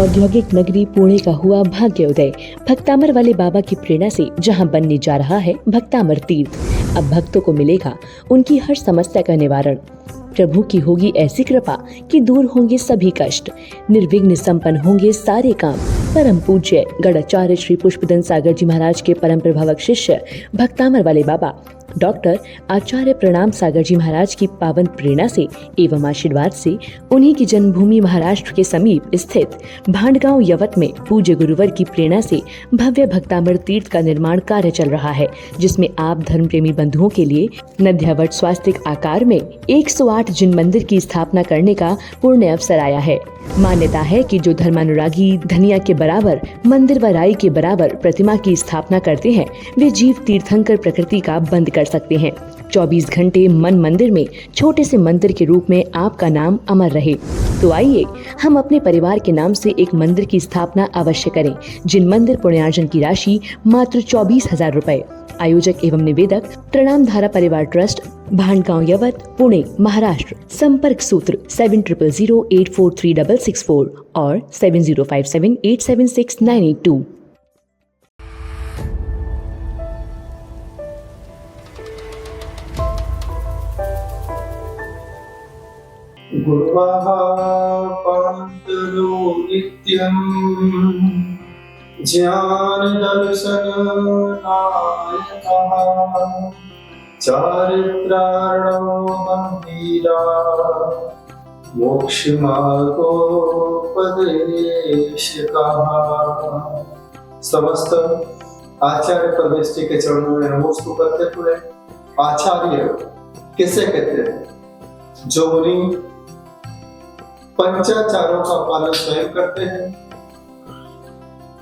औद्योगिक नगरी पुणे का हुआ भाग्योदय। भक्तामर वाले बाबा की प्रेरणा से जहां बनने जा रहा है भक्तामर तीर्थ, अब भक्तों को मिलेगा उनकी हर समस्या का निवारण। प्रभु की होगी ऐसी कृपा कि दूर होंगे सभी कष्ट, निर्विघ्न संपन्न होंगे सारे काम। परम पूज्य गढ़ाचार्य श्री पुष्पदंत सागर जी महाराज के परम प्रभावक शिष्य भक्तामर वाले बाबा डॉक्टर आचार्य प्रणाम सागर जी महाराज की पावन प्रेरणा से एवं आशीर्वाद से उन्हीं की जन्मभूमि महाराष्ट्र के समीप स्थित भांडगांव यवत में पूज्य गुरुवर की प्रेरणा से भव्य भक्तामर तीर्थ का निर्माण कार्य चल रहा है, जिसमें आप धर्म प्रेमी बंधुओं के लिए नध्यावट स्वास्तिक आकार में 108 जिन मंदिर की स्थापना करने का पुण्य अवसर आया है। मान्यता है कि जो धर्मानुरागी धनिया के बराबर, मंदिर व राई के बराबर प्रतिमा की स्थापना करते हैं, वे जीव तीर्थंकर प्रकृति का बंद कर सकते हैं। 24 घंटे मन मंदिर में छोटे से मंदिर के रूप में आपका नाम अमर रहे। तो आइए हम अपने परिवार के नाम से एक मंदिर की स्थापना अवश्य करें। जिन मंदिर पुण्यार्जन की राशि मात्र 24,000 रुपए। आयोजक एवं निवेदक प्रणाम धारा परिवार ट्रस्ट, भांडगांव यवत, पुणे, महाराष्ट्र। संपर्क सूत्र 7000843664 और 7057876982। गुरुः पान्तलो नित्यं ज्ञानदर्शननायकः चारित्रार्णो गम्भीरा मोक्षमार्गोपदेशकः। समस्त आचार्य पदवेष्टि के चरणों में नमोस्तु करते हुए, आचार्य किसे कहते हैं? जो मुनि पंचाचारों का पालन स्वयं करते हैं,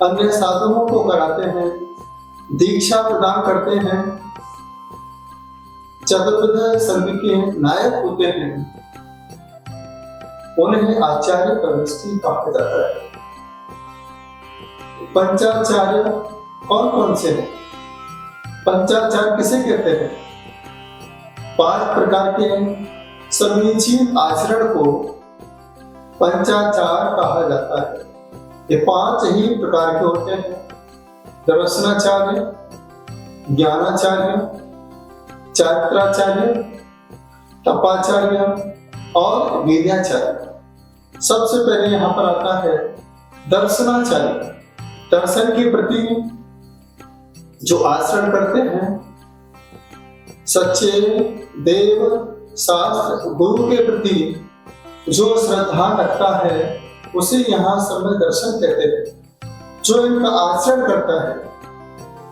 अन्य साधुओं को कराते हैं, दीक्षा प्रदान करते हैं, चतुर्विध संघ के नायक होते हैं, उन्हें आचार्य पदवेष्टि कहा जाता है। पंचाचार्य कौन कौन से हैं? पंचाचार किसे कहते हैं? 5 प्रकार के समीचीन आचरण को पंचाचार कहा जाता है। ये 5 ही प्रकार के होते हैं: दर्शनाचार्य, ज्ञानाचार्य, चारित्राचार्य, तपाचार्य और वीर्याचार्य। सबसे पहले यहाँ पर आता है दर्शनाचार्य। दर्शन के प्रति जो आचरण करते हैं, सच्चे देव शास्त्र गुरु के प्रति जो श्रद्धा रखता है, उसे यहाँ समय दर्शन कहते हैं। जो इनका आचरण करता है,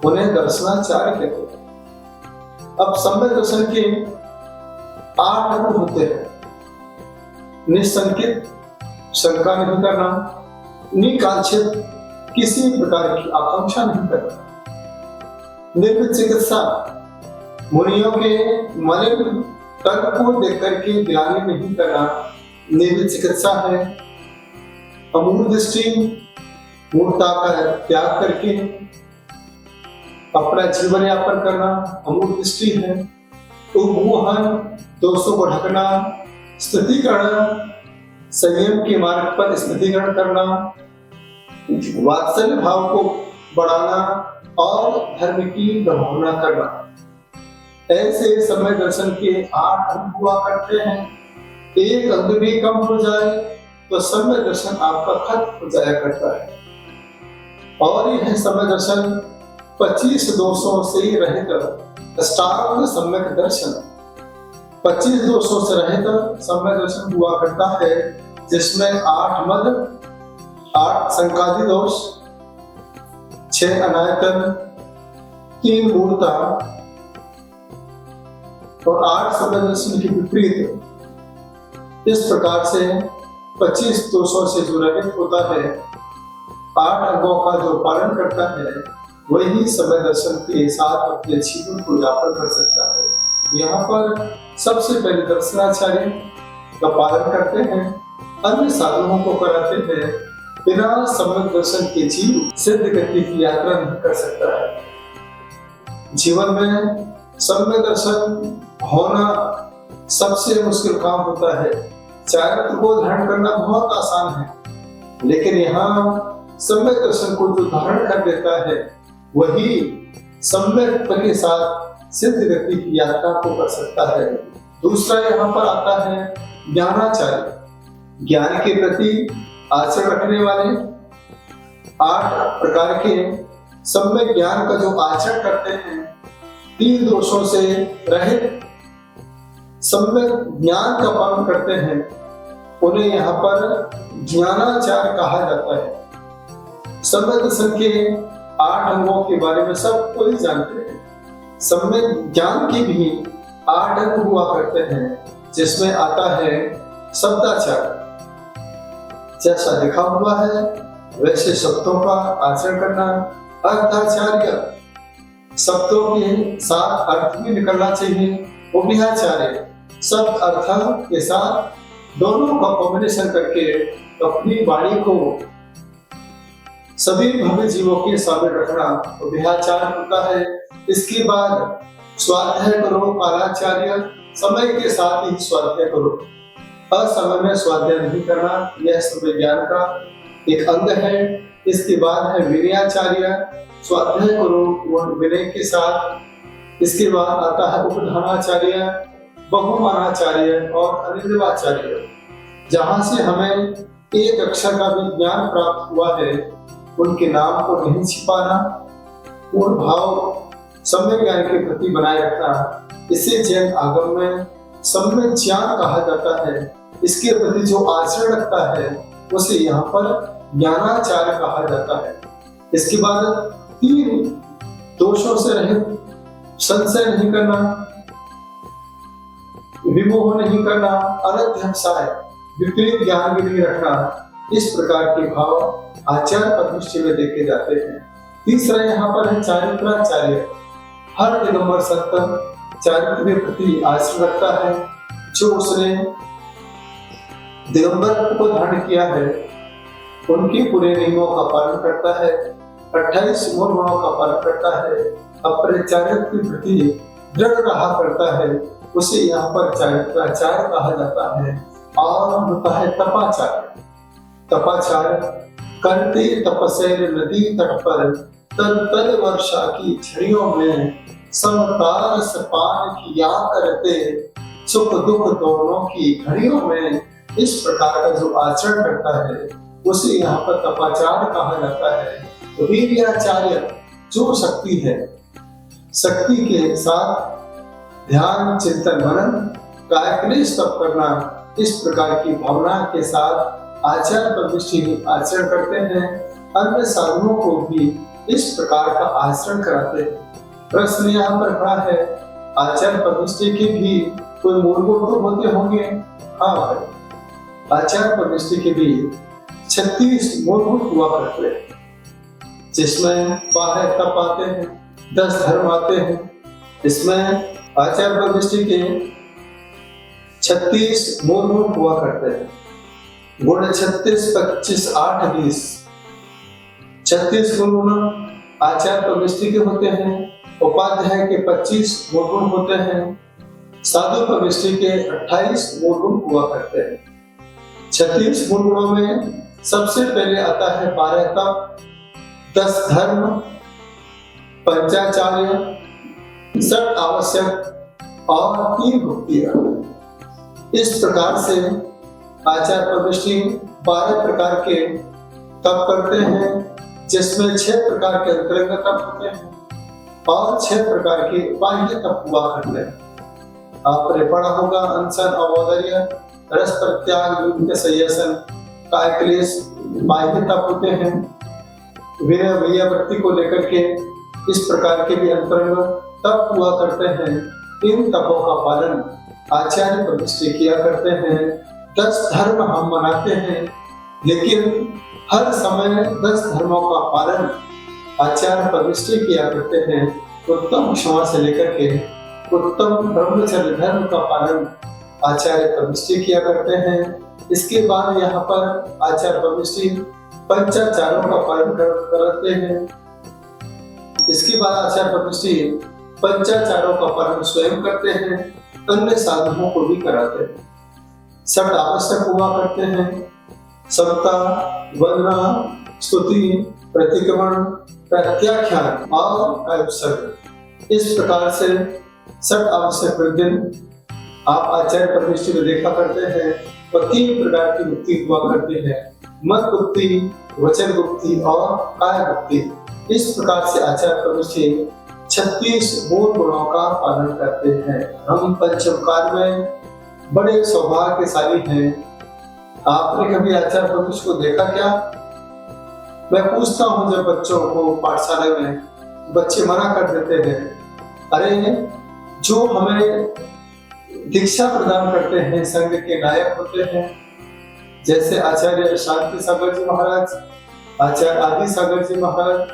उन्हें दर्शनाचार्य कहते हैं। अब समय दर्शन के 8 अंग होते हैं: निशंकित, शंका नहीं करना; निकांक्षित, किसी प्रकार की आकांक्षा नहीं करना; निर्विचिकित्सा, मुनियों के मलिन तर्क को देख करके ग्लानि नहीं करना निर्विचिकित्सा है। अमूल दृष्टि, मूर्ता का त्याग करके अपना जीवन यापन करना अमूल दृष्टि है। उपमोहन, दोषों को ढकना, स्तुतिकरण, संयम के मार्ग पर स्तुतिकरण करना, वात्सल्य भाव को बढ़ाना और धर्म की प्रभावना करना। ऐसे समय दर्शन के 8 अंग हुआ करते हैं। एक अंग भी कम हो जाए तो समय दर्शन आपका खत्म हो जाया करता है। और यह समय दर्शन 25 दोषों से रहित अष्टांग सम्यक दर्शन, 25 दोषों से रहित समय दर्शन हुआ करता है, जिसमें 8 मद, 8 संकादि दोष, 6 अनायतन, 3 मूर्ता और 8 समय दर्शन के विपरीत। इस प्रकार से 25 दोषों से जो रहित होता है, 8 अंगों का जो पालन करता है, वही समय दर्शन के साथ अपने जीवन को यापन कर सकता है। यहाँ पर सबसे पहले दर्शनाचार्य का पालन करते हैं, अन्य साधुओं को कराते हैं। बिना समय दर्शन के जीव सिद्ध गति की यात्रा नहीं कर सकता है। जीवन में समय दर्शन होना सबसे मुश्किल काम होता है। चारित्र को धारण करना बहुत आसान है, लेकिन यहाँ सम्यक दर्शन को जो धारण कर लेता है वही सम्यक के साथ सिद्ध व्यक्ति की यात्रा को कर सकता है। दूसरा यहाँ पर आता है ज्ञानाचार्य, ज्ञान के प्रति आचरण रखने वाले, 8 प्रकार के सम्यक ज्ञान का जो आचरण करते हैं, 3 दोषों से रहित सम्यक ज्ञान का पालन करते हैं, उन्हें यहाँ पर ज्ञानाचार्य कहा जाता है। सम्यक दर्शन के 8 अंगों के बारे में सब कोई जानते हैं। सम्यक ज्ञान के भी 8 अंग हुआ करते हैं, जिसमें आता है शब्दाचार्य, जैसा लिखा हुआ है वैसे शब्दों का आचरण करना। अर्थाचार्य, शब्दों के साथ अर्थ भी निकलना चाहिए। उभयाचार्य, शब्द अर्थ के साथ दोनों का कॉम्बिनेशन करके अपनी वाणी को सभी भव्य जीवों के सामने रखना उभयाचार्य होता है। इसके बाद स्वाध्याय करो, कालाचार्य, समय के साथ ही स्वाध्याय करो, असमय में स्वाध्याय नहीं करना, यह समय ज्ञान का एक अंग है। इसके बाद है विनयाचार्य, स्वाध्याय करो विनय के साथ। इसके बाद आता है उपधानाचार्य, बहुमानाचार्य और अनिर्वाचार्य। जहां से हमें एक अक्षर का भी ज्ञान प्राप्त हुआ है, उनके नाम को नहीं छिपाना, पूर्ण भाव सम्यक ज्ञान के प्रति बनाए रखना। इसे जैन आगम में सम्यक ज्ञान कहा जाता है। इसके प्रति जो आचरण रखता है उसे यहाँ पर ज्ञानाचार्य कहा जाता है। इसके बाद 3 दोषों से रहित, संशय नहीं करना, विमोह नहीं करना, अनध्यवसाय, विपरीत ज्ञान भी नहीं रखना। इस प्रकार के भाव आचार्य पददृष्टि में देखे जाते हैं। तीसरा यहाँ पर है चारित्राचार्य, हर दिगंबर संत चारित्र के प्रति आचरण रखता है। जो उसने दिगंबर को धारण किया है उनके पूरे नियमों का पालन करता है, 28 मूल गुणों का पालन करता है, अपने चारित्र के प्रति दृढ़ रहा करता है, उसे यहाँ पर चारित्राचार्य कहा जाता है। और होता है तपाचार्य। तपाचार्य, करते तपस्या नदी तट पर तल वर्षा की झड़ियों में समतार सपान किया करते, सुख दुख दोनों की घड़ियों में। इस प्रकार का जो आचरण करता है उसे यहाँ पर तपाचार्य कहा जाता है। वीर्याचार्य, जो शक्ति है, शक्ति के साथ ध्यान चिंतन मनन कायक्लेश तप करना, इस प्रकार की भावना के साथ आचार्य पददृष्टि आचरण करते हैं। अन्य साधुओं को भी इस प्रकार का आचरण कराते हैं। प्रश्न यहाँ पर खड़ा है, आचार्य पददृष्टि के भी कोई मूल गुण तो होते होंगे? हाँ भाई, आचार्य पददृष्टि के भी 36 मूल गुण हुआ करते हैं, जिसमें 12 तप आते हैं, 10 धर्म आते हैं। इसमें आचार्य पददृष्टि के 36 मूल गुण हुआ करते हैं। गुण 36, 25, 8, 20, 36 गुण आचार्य पददृष्टि के होते हैं। उपाध्याय के 25 मूल गुण होते हैं। साधु पददृष्टि के 28 मूल गुण हुआ करते हैं। 36 मूल गुणों में सबसे पहले आता है 12 तप, 10 धर्म, पंचाचार्य, 60 आवश्यक और 3 भुक्तियां। इस प्रकार से आचार्य पददृष्टि 12 प्रकार के तप करते हैं, जिसमें 6 प्रकार के अंतरंग तप होते हैं और 6 प्रकार के बाह्य तप हुआ करते हैं। आपने पढ़ा होगा अनशन, अवोदर्य, रस प्रत्याग, युद्ध संयसन, कायक्लेश बाह्य तप होते हैं। विनय भैया वृत्ति को लेकर के इस प्रकार के भी अंतरंग तप हुआ करते हैं। इन तपों का पालन आचार्य पददृष्टि किया करते हैं। 10 धर्म हम मनाते हैं, लेकिन हर समय 10 धर्मों का पालन आचार्य पददृष्टि किया करते हैं। उत्तम क्षमा से लेकर के उत्तम ब्रह्मचर्य धर्म का पालन आचार्य पददृष्टि किया करते हैं। इसके बाद यहाँ पर आचार्य पददृष्टि पंचाचारों का पालन करते हैं। इसके बाद आचार्य पददृष्टि पंचाचारों का पालन स्वयं करते हैं, अन्य साधुओं को भी कराते हैं। 60 आवश्यक हुआ करते हैं। समता, वंदना, स्तुति, प्रतिक्रमण, प्रत्याख्यान और अवसर। इस प्रकार से षट आवश्यक दिन आप आचार्य परमेष्टि में देखा करते हैं और 3 प्रकार की मुक्ति हुआ करती है, मन मुक्ति, वचन मुक्ति और काय मुक्ति। इस प्रकार से आचार्य परमेष्टि 36 मूल गुणों का पालन करते हैं। हम पंचम काल में बड़े सौभाग्यशाली हैं। आपने कभी आचार्य परमेष्टि को देखा क्या? मैं पूछता हूँ जब बच्चों को पाठशाला में, बच्चे मना कर देते हैं, अरे जो हमें दीक्षा प्रदान करते हैं, संघ के नायक होते हैं, जैसे आचार्य शांति सागर जी महाराज, आचार्य आदि सागर जी महाराज,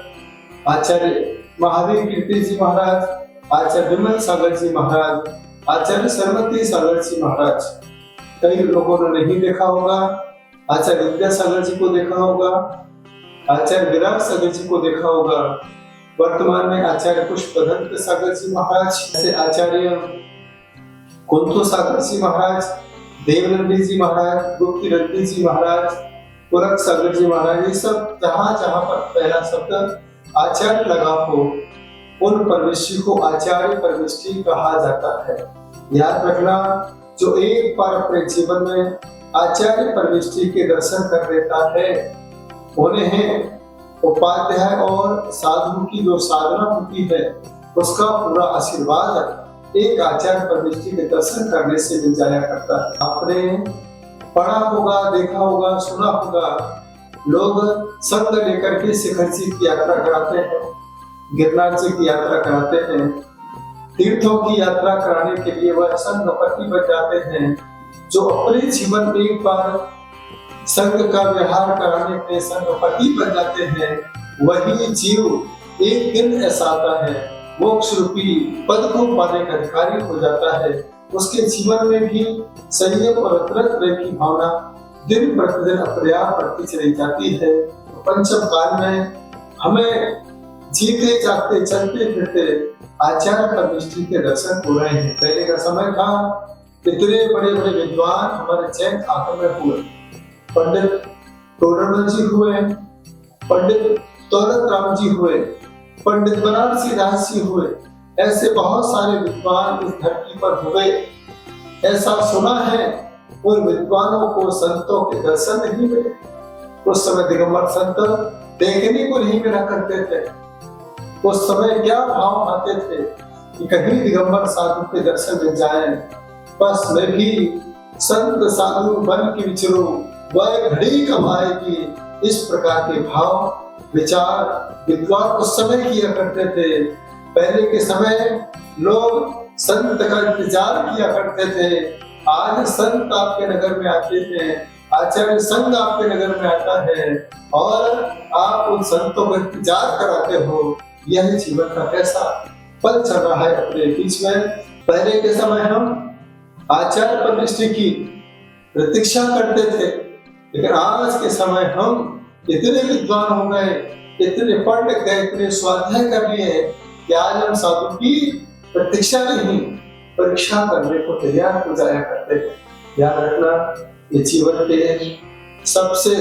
आचार्य महावीर कीर्ति जी महाराज, आचार्य विमल सागर जी महाराज, आचार्य सरस्वती सागर जी महाराज। कई लोगों ने नहीं देखा होगा। आचार्य विद्यासागर जी को देखा होगा, आचार्य विराट सागर जी को देखा होगा। वर्तमान में आचार्य पुष्पदंत सागर जी महाराज, जैसे आचार्य कुंतो सागर जी महाराज, देवनंदी जी महाराज, गुप्ती नंदी जी महाराज, पुरक सागर जी महाराज, ये सब जहाँ जहाँ पर पहला शब्द आचार्य लगा हो, उन परमेष्टि को आचार्य परमेष्टि कहा जाता है। याद रखना, जो एक बार अपने जीवन में आचार्य परमेष्टि के दर्शन कर लेता है, उन्हें उपाध्याय और साधु की जो साधना होती है उसका पूरा आशीर्वाद एक आचार्य परमेष्टि के दर्शन करने से मिल जाया करता है। आपने पढ़ा होगा, देखा होगा, सुना होगा, लोग संग लेकर के शिखर जी की यात्रा कराते हैं, गिरनार जी की यात्रा कराते हैं, तीर्थों की यात्रा कराने के लिए वह संघपति बन जाते हैं। जो अपने जीवन में एक बार संघ का व्यवहार कराने के संघपति बन जाते हैं, वही जीव एक दिन ऐसा आता है, मोक्ष रूपी पद को पाने का अधिकारी हो जाता है। उसके जीवन में भी संयम और तरह की भावना दिन प्रतिदिन अपने आप बढ़ती चली जाती है। पंचम काल में हमें जीते जागते चलते फिरते आचार्य परमेष्टि के दर्शन हो रहे हैं। पहले का समय था, इतने बड़े बड़े विद्वान हमारे जैन आगम में हुए, पंडित टोडरमल जी हुए, पंडित दौलत राम जी हुए, पंडित बनारसी दास जी हुए, ऐसे बहुत सारे विद्वान इस धरती पर हुए। ऐसा सुना है उन विद्वानों को संतों के दर्शन नहीं मिले। उस समय दिगंबर संत देखने को नहीं मिला करते थे। उस समय क्या भाव आते थे कि कहीं दिगंबर साधु के दर्शन मिल जाए, बस मैं भी संत साधु बन के विचरूं, वह घड़ी कब आएगी। इस प्रकार के भाव विचार विद्वान उस समय किया करते थे। पहले के समय लोग संत का इंतजार किया करते थे। आज संत आपके नगर में आते हैं, आचार्य संघ आपके नगर में आता है और आप उन संतों का इंतजार कराते हो। यह जीवन का कैसा पल चल रहा है अपने बीच में। पहले के समय हम आचार्य परमेष्टि की प्रतीक्षा करते थे, लेकिन आज के समय हम इतने विद्वान हो गए, इतने पढ़ गए, इतने स्वाध्याय कर लिए कि आज हम साधु की प्रतीक्षा नहीं, परीक्षा करने को तैयार हो जाया करते हैं। याद रखना, ये जीवन के सबसे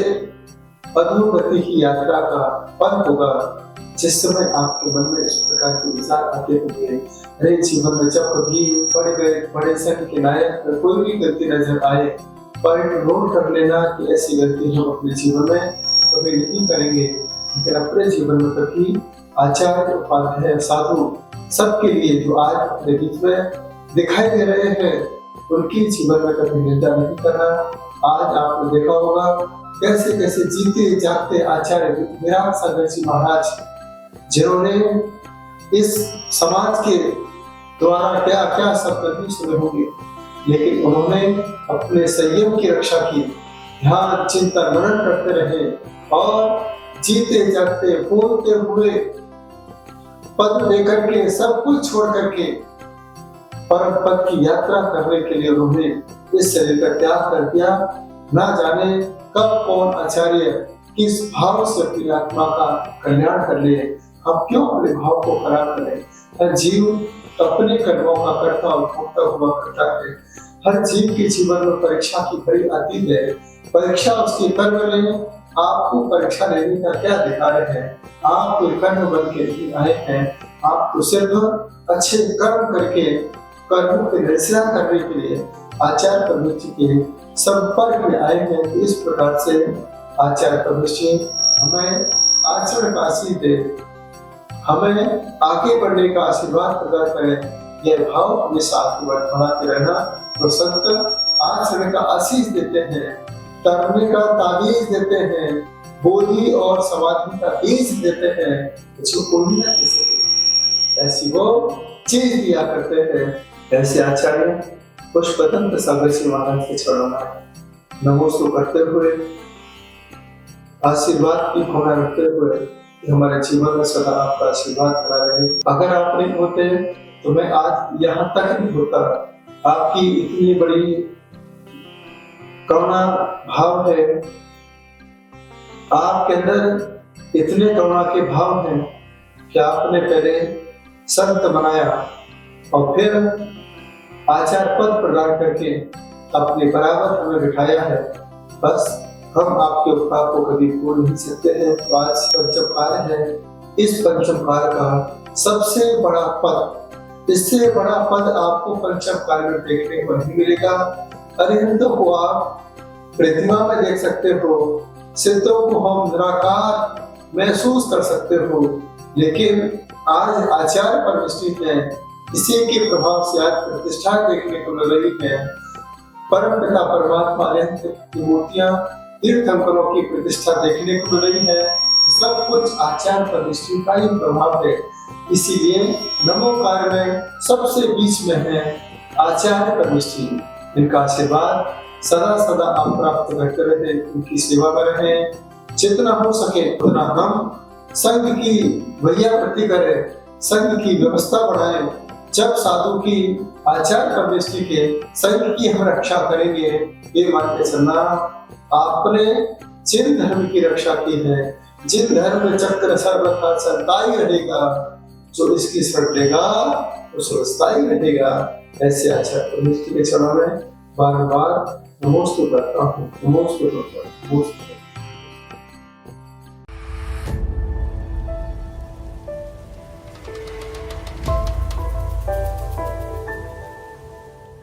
अधोगति की यात्रा का पल होगा जिस समय आपके मन में इस प्रकार के विचार आते होंगे, अरे जीवन में जब कभी बड़े संघ के नायक कोई भी गलती नजर आए, पॉइंट नोट कर लेना कि ऐसी गलती हम अपने जीवन में कभी नहीं करेंगे। लेकिन अपने जीवन में कभी आचार्य उपाध्याय साधु सबके लिए जो आज अपने बीच में दिखाई दे रहे हैं, उनकी जीवन में कभी निंदा नहीं करना। आज आपने देखा होगा कैसे कैसे जीते जागते आचार्य विराट सागर जी महाराज, जिन्होंने इस समाज के द्वारा क्या क्या शब्द नहीं सुने होंगे, लेकिन उन्होंने अपने संयम की रक्षा की, ध्यान चिंतन मनन करते रहे और जीते जागते बोलते हुए पद लेकर के सब कुछ छोड़ करके परम पद की यात्रा करने के लिए उन्होंने इस शरीर का त्याग कर दिया। ना जाने कब कौन आचार्य किस भाव से अपनी आत्मा का कल्याण कर ले। हम क्यों अपने भाव को खराब करें? जीव अपने कर्मों का कर्ता और भोगता हुआ करता है। हर जीव के जीवन में परीक्षा की घड़ी आती है। परीक्षा उसके कर्म लें। आपको परीक्षा लेने का क्या अधिकार है? आप कोई कर्म बन के नहीं आए हैं। आप तो सिर्फ अच्छे कर्म करके कर्मों की रचना करने के लिए आचार्य परमेश्वर के संपर्क में आए हैं। इस प्रकार से आचार्य परमेश्वर हमें आचरण का आशीष दे, हमें आगे बढ़ने का आशीर्वाद प्रदान करें। यह भाव हमेशा आगे बढ़ाते रहना। तो संत आचरण का आशीष देते हैं, तरने का ताबीज देते हैं, बोधि और समाधि का बीज देते हैं, जो कोई न दे सके ऐसी वो चीज दिया करते हैं। ऐसे आचार्य पुष्पतंत्र सागर से महाराज के चरणों में नमोस्तु करते हुए आशीर्वाद की भावना रखते हुए कि हमारे जीवन में सदा आपका आशीर्वाद बना रहे। अगर आप नहीं होते तो मैं आज यहाँ तक नहीं होता। आपकी इतनी बड़ी करुणा भाव है, आपके अंदर इतने करुणा के भाव हैं कि आपने पहले संत बनाया और फिर आचार पद प्रदान करके अपने बराबर हमें बिठाया है। बस हम आपके उपकार को कभी भूल नहीं सकते हैं। तो आज पंचम काल है, इस पंचम काल का सबसे बड़ा पद, इससे बड़ा पद आपको पंचम काल में देखने को नहीं मिलेगा। अरिहंतों को आप प्रतिमा में देख सकते हो, सिद्धों को हम निराकार महसूस कर सकते हो, लेकिन आज आचार्य परमेश्वर में इसी के प्रभाव से आज प्रतिष्ठा देखने को मिल रही है। परम पिता परमात्मा की मूर्तियां, तीर्थंकरों की प्रतिष्ठा देखने को मिल रही है। सब कुछ आचार्य परमेश्वर का ही प्रभाव है। इसीलिए नमोकार में सबसे बीच में है आचार्य परमेश्वर। इनका आशीर्वाद सदा सदा आप प्राप्त करते रहे, उनकी सेवा में रहे। जितना हो सके उतना हम संघ की वैयावृत्ति करें, संघ की व्यवस्था बढ़ाएं। जब साधु की आचार्य परमेश्वर के संघ की हम रक्षा करेंगे, ये मान के चलना आपने जिन धर्म की रक्षा की है, जिन धर्म में चक्र सर्वथा चलता ही रहेगा, जो इसकी शरण लेगा वो सुरक्षित रहेगा। ऐसे आचार्य परमेश्वर के चरणों में बार बार नमोस्तु करता हूँ, नमोस्तु करता हूँ, नमोस्तु।